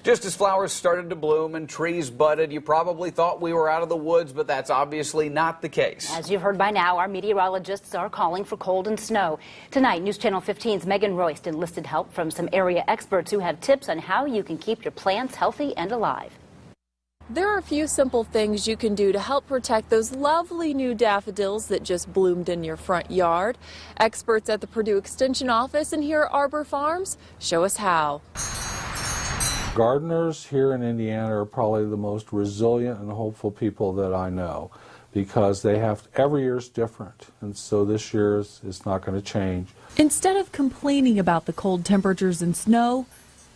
Just as flowers started to bloom and trees budded, you probably thought we were out of the woods, but that's obviously not the case. As you've heard by now, our meteorologists are calling for cold and snow. Tonight, News Channel 15's Megan Royst enlisted help from some area experts who have tips on how you can keep your plants healthy and alive. There are a few simple things you can do to help protect those lovely new daffodils that just bloomed in your front yard. Experts at the Purdue Extension Office and here at Arbor Farms show us how. Gardeners here in Indiana are probably the most resilient and hopeful people that I know, because they have, every year is different, and so this year is not going to change. Instead of complaining about the cold temperatures and snow,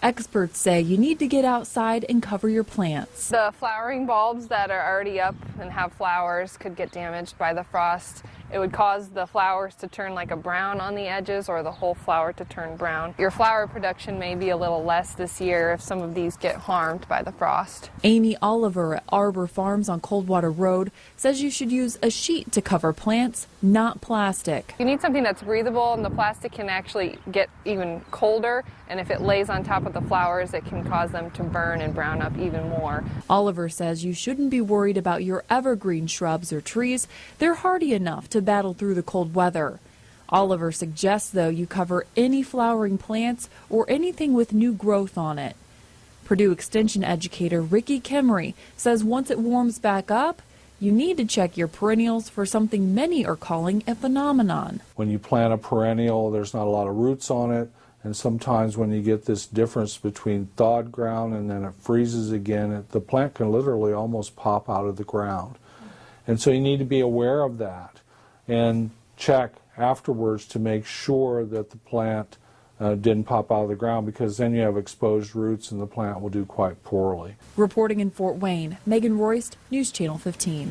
experts say you need to get outside and cover your plants. The flowering bulbs that are already up and have flowers could get damaged by the frost. It would cause the flowers to turn like a brown on the edges or the whole flower to turn brown. Your flower production may be a little less this year if some of these get harmed by the frost. Amy Oliver at Arbor Farms on Coldwater Road says you should use a sheet to cover plants, not plastic. You need something that's breathable, and the plastic can actually get even colder, and if it lays on top of the flowers, it can cause them to burn and brown up even more. Oliver says you shouldn't be worried about your evergreen shrubs or trees. They're hardy enough to battle through the cold weather. Oliver suggests, though, you cover any flowering plants or anything with new growth on it. Purdue Extension educator Ricky Kemery says once it warms back up, you need to check your perennials for something many are calling a phenomenon. When you plant a perennial, there's not a lot of roots on it, and sometimes when you get this difference between thawed ground and then it freezes again, the plant can literally almost pop out of the ground. And so you need to be aware of that and check afterwards to make sure that the plant didn't pop out of the ground, because then you have exposed roots and the plant will do quite poorly. Reporting in Fort Wayne, Megan Royst, News Channel 15.